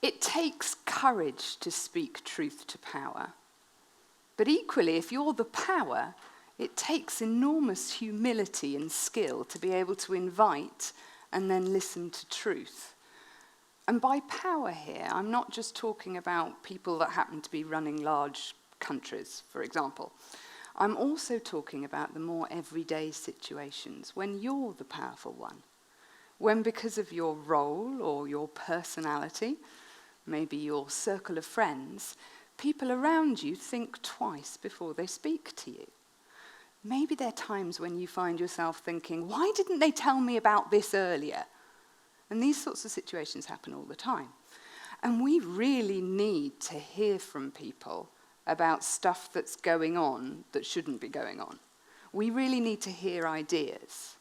It takes courage to speak truth to power. But equally, if you're the power, it takes enormous humility and skill to be able to invite and then listen to truth. And by power here, I'm not just talking about people that happen to be running large countries, for example. I'm also talking about the more everyday situations when you're the powerful one. When because of your role or your personality, maybe your circle of friends, people around you think twice before they speak to you. Maybe there are times when you find yourself thinking, why didn't they tell me about this earlier? And these sorts of situations happen all the time. And we really need to hear from people about stuff that's going on that shouldn't be going on. We really need to hear ideas.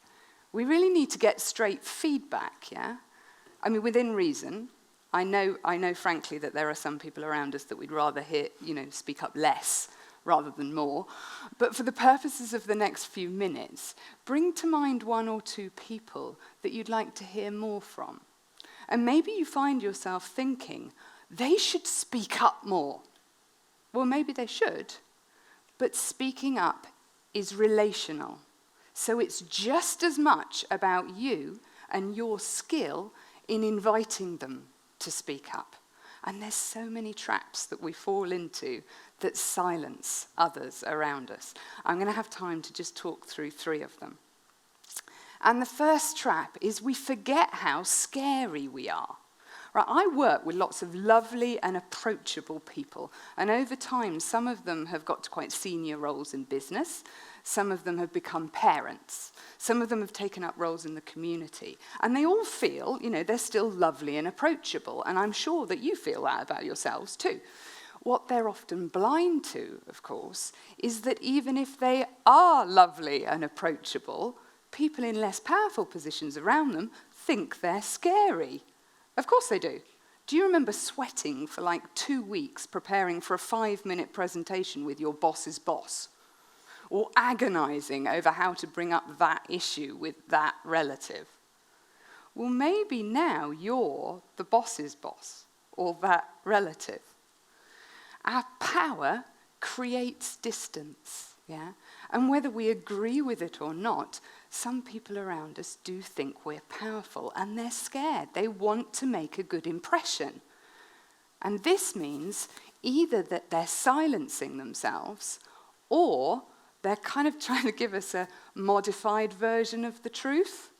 We really need to get straight feedback, yeah? I mean, within reason. I know frankly that there are some people around us that we'd rather hear, speak up less rather than more. But for the purposes of the next few minutes, bring to mind one or two people that you'd like to hear more from. And maybe you find yourself thinking, they should speak up more. Well, maybe they should, but speaking up is relational. So it's just as much about you and your skill in inviting them to speak up. And there's so many traps that we fall into that silence others around us. I'm going to have time to just talk through 3 of them. And the first trap is we forget how scary we are. Right, I work with lots of lovely and approachable people, and over time, some of them have got to quite senior roles in business, some of them have become parents, some of them have taken up roles in the community, and they all feel, they're still lovely and approachable, and I'm sure that you feel that about yourselves too. What they're often blind to, of course, is that even if they are lovely and approachable, people in less powerful positions around them think they're scary. Of course they do. Do you remember sweating for like 2 weeks preparing for a 5-minute presentation with your boss's boss? Or agonizing over how to bring up that issue with that relative? Well, maybe now you're the boss's boss or that relative. Our power creates distance, yeah? And whether we agree with it or not, some people around us do think we're powerful, and they're scared. They want to make a good impression. And this means either that they're silencing themselves, or they're kind of trying to give us a modified version of the truth.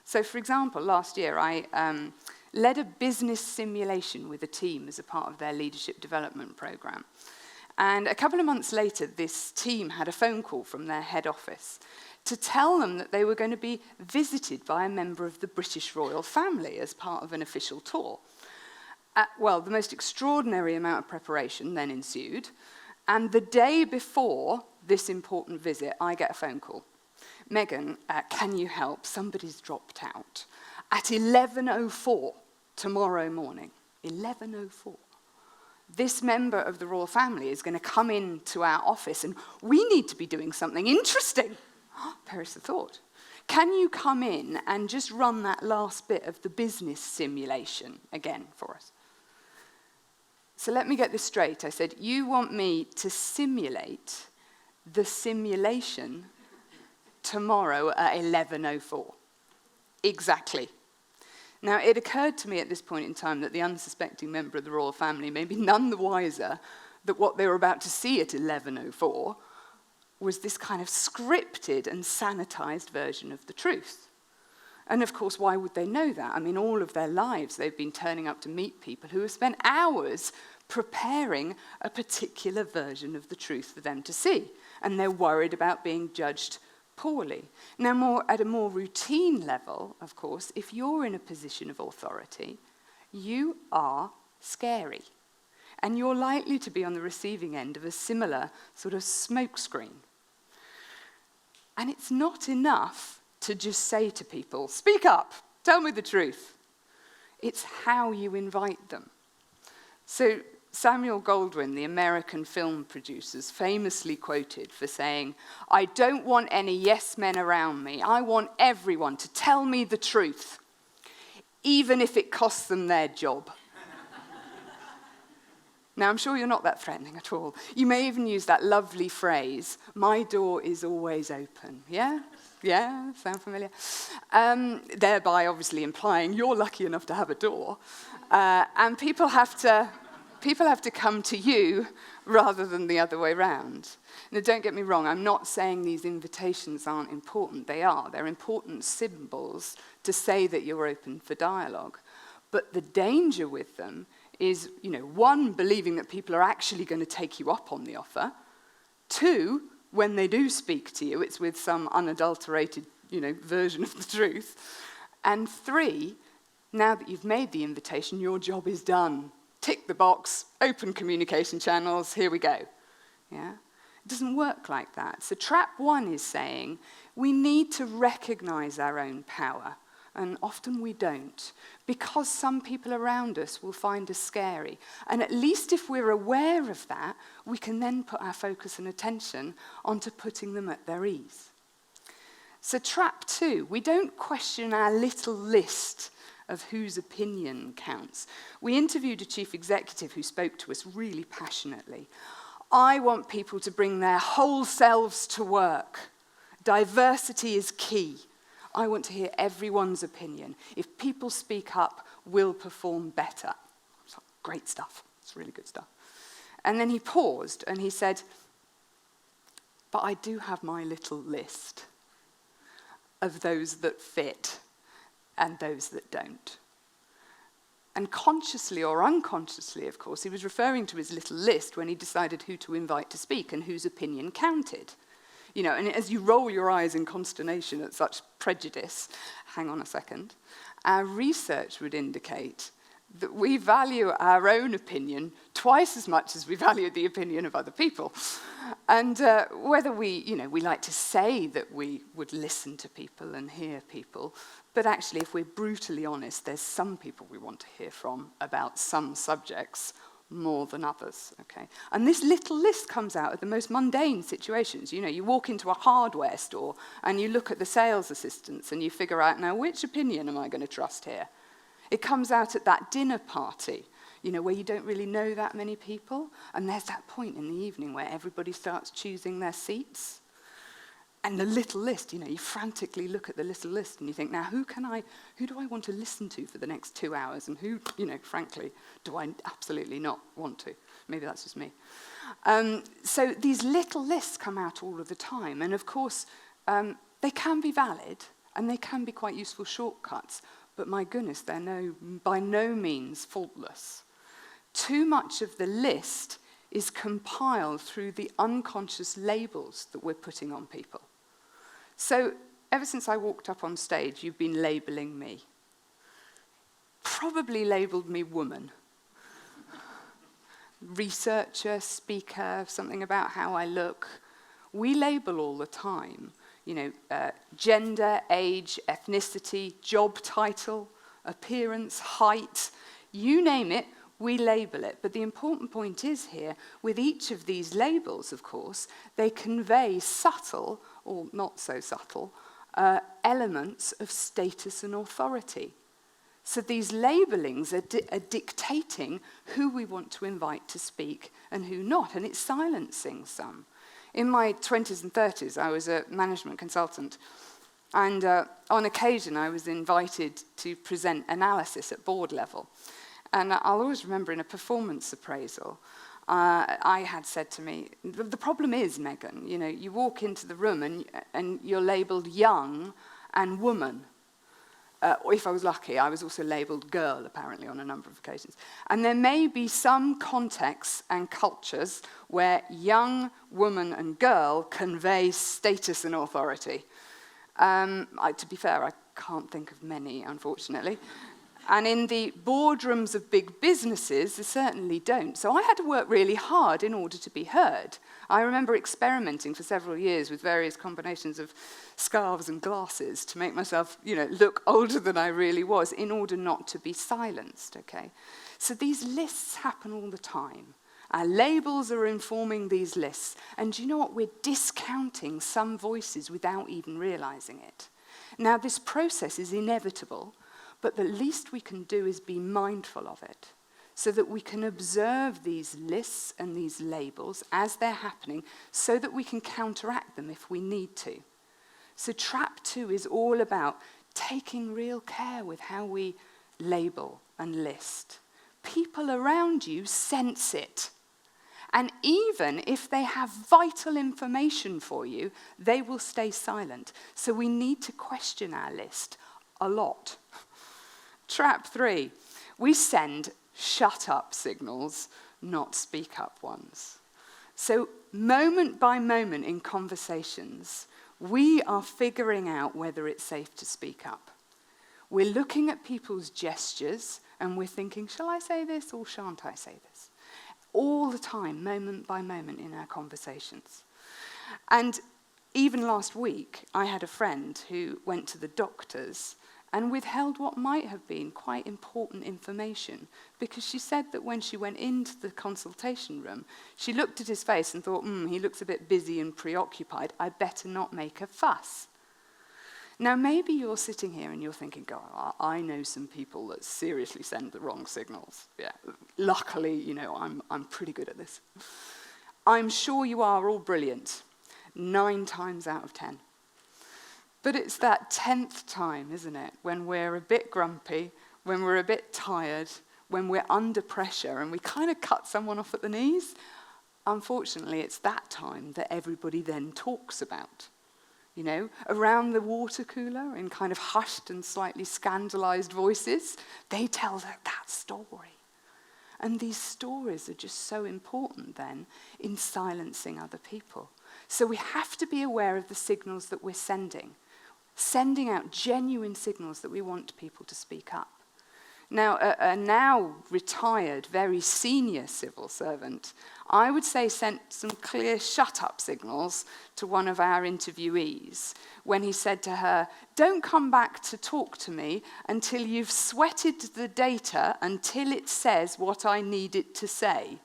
So, for example, last year I led a business simulation with a team as a part of their leadership development program. And a couple of months later, this team had a phone call from their head office to tell them that they were going to be visited by a member of the British royal family as part of an official tour. Well, the most extraordinary amount of preparation then ensued, and the day before this important visit, I get a phone call. Megan, can you help? Somebody's dropped out. At 11:04 tomorrow morning, 11:04. This member of the royal family is going to come into our office and we need to be doing something interesting. Perish the thought. Can you come in and just run that last bit of the business simulation again for us? So let me get this straight. I said, you want me to simulate the simulation tomorrow at 11:04. Exactly. Now, it occurred to me at this point in time that the unsuspecting member of the royal family may be none the wiser that what they were about to see at 11:04 was this kind of scripted and sanitized version of the truth. And of course, why would they know that? I mean, all of their lives they've been turning up to meet people who have spent hours preparing a particular version of the truth for them to see. And they're worried about being judged poorly. Now, at a more routine level, of course, if you're in a position of authority, you are scary. And you're likely to be on the receiving end of a similar sort of smokescreen. And it's not enough to just say to people, speak up, tell me the truth. It's how you invite them. So Samuel Goldwyn, the American film producer, is famously quoted for saying, I don't want any yes men around me. I want everyone to tell me the truth, even if it costs them their job. Now, I'm sure you're not that threatening at all. You may even use that lovely phrase, my door is always open. Yeah? Yeah? Sound familiar? Thereby, obviously, implying you're lucky enough to have a door. And people have to come to you rather than the other way round. Now, don't get me wrong, I'm not saying these invitations aren't important. They are. They're important symbols to say that you're open for dialogue. But the danger with them is, one, believing that people are actually going to take you up on the offer. Two, when they do speak to you, it's with some unadulterated, version of the truth. And three, now that you've made the invitation, your job is done. Tick the box, open communication channels, here we go. Yeah? It doesn't work like that. So trap one is saying we need to recognize our own power. And often we don't, because some people around us will find us scary. And at least if we're aware of that, we can then put our focus and attention onto putting them at their ease. So trap two, we don't question our little list of whose opinion counts. We interviewed a chief executive who spoke to us really passionately. I want people to bring their whole selves to work. Diversity is key. I want to hear everyone's opinion. If people speak up, we'll perform better. It's great stuff. It's really good stuff. And then he paused and he said, but I do have my little list of those that fit and those that don't. And consciously or unconsciously, of course, he was referring to his little list when he decided who to invite to speak and whose opinion counted. And as you roll your eyes in consternation at such prejudice, hang on a second, our research would indicate that we value our own opinion twice as much as we value the opinion of other people. And whether we like to say that we would listen to people and hear people, but actually, if we're brutally honest, there's some people we want to hear from about some subjects more than others, okay? And this little list comes out of the most mundane situations. You walk into a hardware store and you look at the sales assistants and you figure out, now, which opinion am I going to trust here? It comes out at that dinner party, where you don't really know that many people, and there's that point in the evening where everybody starts choosing their seats. And the little list, you frantically look at the little list and you think, now, who do I want to listen to for the next 2 hours? And who, frankly, do I absolutely not want to? Maybe that's just me. So these little lists come out all of the time. And of course, they can be valid and they can be quite useful shortcuts. But my goodness, they're by no means faultless. Too much of the list is compiled through the unconscious labels that we're putting on people. So ever since I walked up on stage, you've been labeling me. Probably labeled me woman. Researcher, speaker, something about how I look. We label all the time. Gender, age, ethnicity, job title, appearance, height, you name it, we label it. But the important point is here, with each of these labels, of course, they convey subtle, or not so subtle, elements of status and authority. So these labelings are dictating who we want to invite to speak and who not, and it's silencing some. In my 20s and 30s, I was a management consultant, and on occasion I was invited to present analysis at board level. And I'll always remember in a performance appraisal, I had said to me, the problem is, Megan, you walk into the room and you're labelled young and woman. Or if I was lucky, I was also labelled girl, apparently, on a number of occasions. And there may be some contexts and cultures where young, woman, and girl convey status and authority. To be fair, I can't think of many, unfortunately. And in the boardrooms of big businesses, they certainly don't. So I had to work really hard in order to be heard. I remember experimenting for several years with various combinations of scarves and glasses to make myself, look older than I really was in order not to be silenced, okay? So these lists happen all the time. Our labels are informing these lists. And do you know what? We're discounting some voices without even realizing it. Now, this process is inevitable, but the least we can do is be mindful of it. so that we can observe these lists and these labels as they're happening so that we can counteract them if we need to. So trap 2 is all about taking real care with how we label and list. People around you sense it. And even if they have vital information for you, they will stay silent. So we need to question our list a lot. Trap 3, we send shut up signals, not speak up ones. So moment by moment in conversations, we are figuring out whether it's safe to speak up. We're looking at people's gestures and we're thinking, shall I say this or shan't I say this? All the time, moment by moment in our conversations. And even last week, I had a friend who went to the doctors and withheld what might have been quite important information because she said that when she went into the consultation room, she looked at his face and thought, he looks a bit busy and preoccupied. I better not make a fuss. Now, maybe you're sitting here and you're thinking, God, I know some people that seriously send the wrong signals. Yeah, luckily, I'm pretty good at this. I'm sure you are all brilliant, 9 times out of 10. But it's that 10th time, isn't it, when we're a bit grumpy, when we're a bit tired, when we're under pressure and we kind of cut someone off at the knees. Unfortunately, it's that time that everybody then talks about. Around the water cooler in kind of hushed and slightly scandalized voices, they tell that story. And these stories are just so important then in silencing other people. So we have to be aware of the signals that we're sending out genuine signals that we want people to speak up. Now, a now retired, very senior civil servant, I would say sent some clear shut-up signals to one of our interviewees when he said to her, "Don't come back to talk to me until you've sweated the data until it says what I need it to say."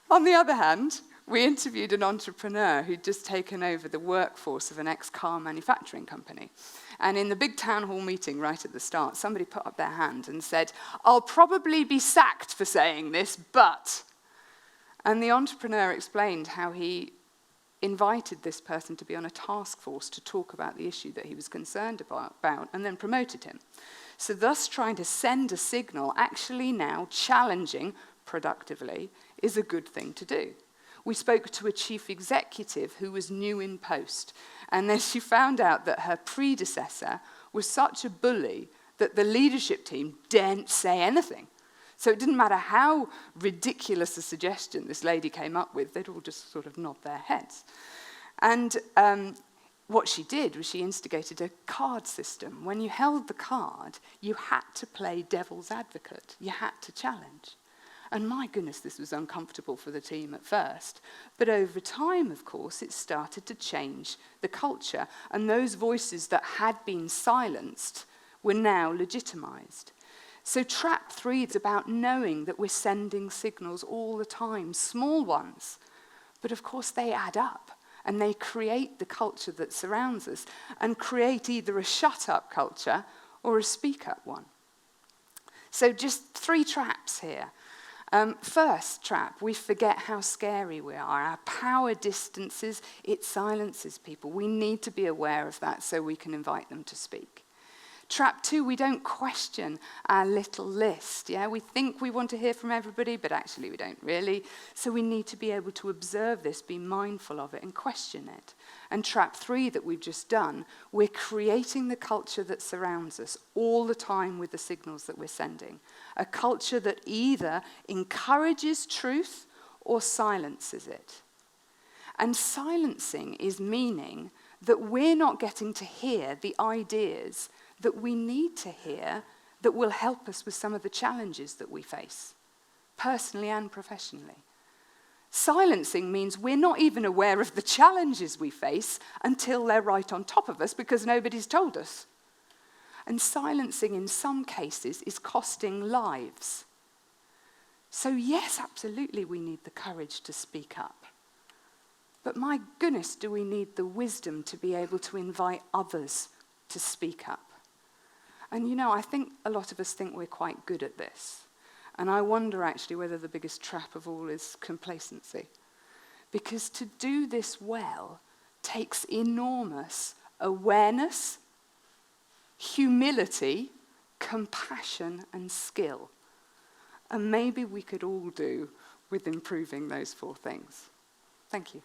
On the other hand, we interviewed an entrepreneur who'd just taken over the workforce of an ex-car manufacturing company. And in the big town hall meeting right at the start, somebody put up their hand and said, "I'll probably be sacked for saying this, but..." And the entrepreneur explained how he invited this person to be on a task force to talk about the issue that he was concerned about and then promoted him. So thus trying to send a signal, actually now challenging productively, is a good thing to do. We spoke to a chief executive who was new in post, and then she found out that her predecessor was such a bully that the leadership team daren't say anything. So it didn't matter how ridiculous a suggestion this lady came up with, they'd all just sort of nod their heads. And what she did was she instigated a card system. When you held the card, you had to play devil's advocate. You had to challenge. And my goodness, this was uncomfortable for the team at first. But over time, of course, it started to change the culture. And those voices that had been silenced were now legitimized. So trap 3 is about knowing that we're sending signals all the time, small ones. But of course, they add up. And they create the culture that surrounds us and create either a shut-up culture or a speak-up one. So just 3 traps here. First trap, we forget how scary we are. Our power distances, it silences people. We need to be aware of that so we can invite them to speak. Trap 2, we don't question our little list. Yeah, we think we want to hear from everybody, but actually we don't really. So we need to be able to observe this, be mindful of it, and question it. And trap 3 that we've just done, we're creating the culture that surrounds us all the time with the signals that we're sending. A culture that either encourages truth or silences it. And silencing is meaning that we're not getting to hear the ideas that we need to hear that will help us with some of the challenges that we face, personally and professionally. Silencing means we're not even aware of the challenges we face until they're right on top of us because nobody's told us. And silencing in some cases is costing lives. So yes, absolutely we need the courage to speak up. But my goodness, do we need the wisdom to be able to invite others to speak up? And you know, I think a lot of us think we're quite good at this. And I wonder actually whether the biggest trap of all is complacency. Because to do this well takes enormous awareness, humility, compassion, and skill. And maybe we could all do with improving those 4 things. Thank you.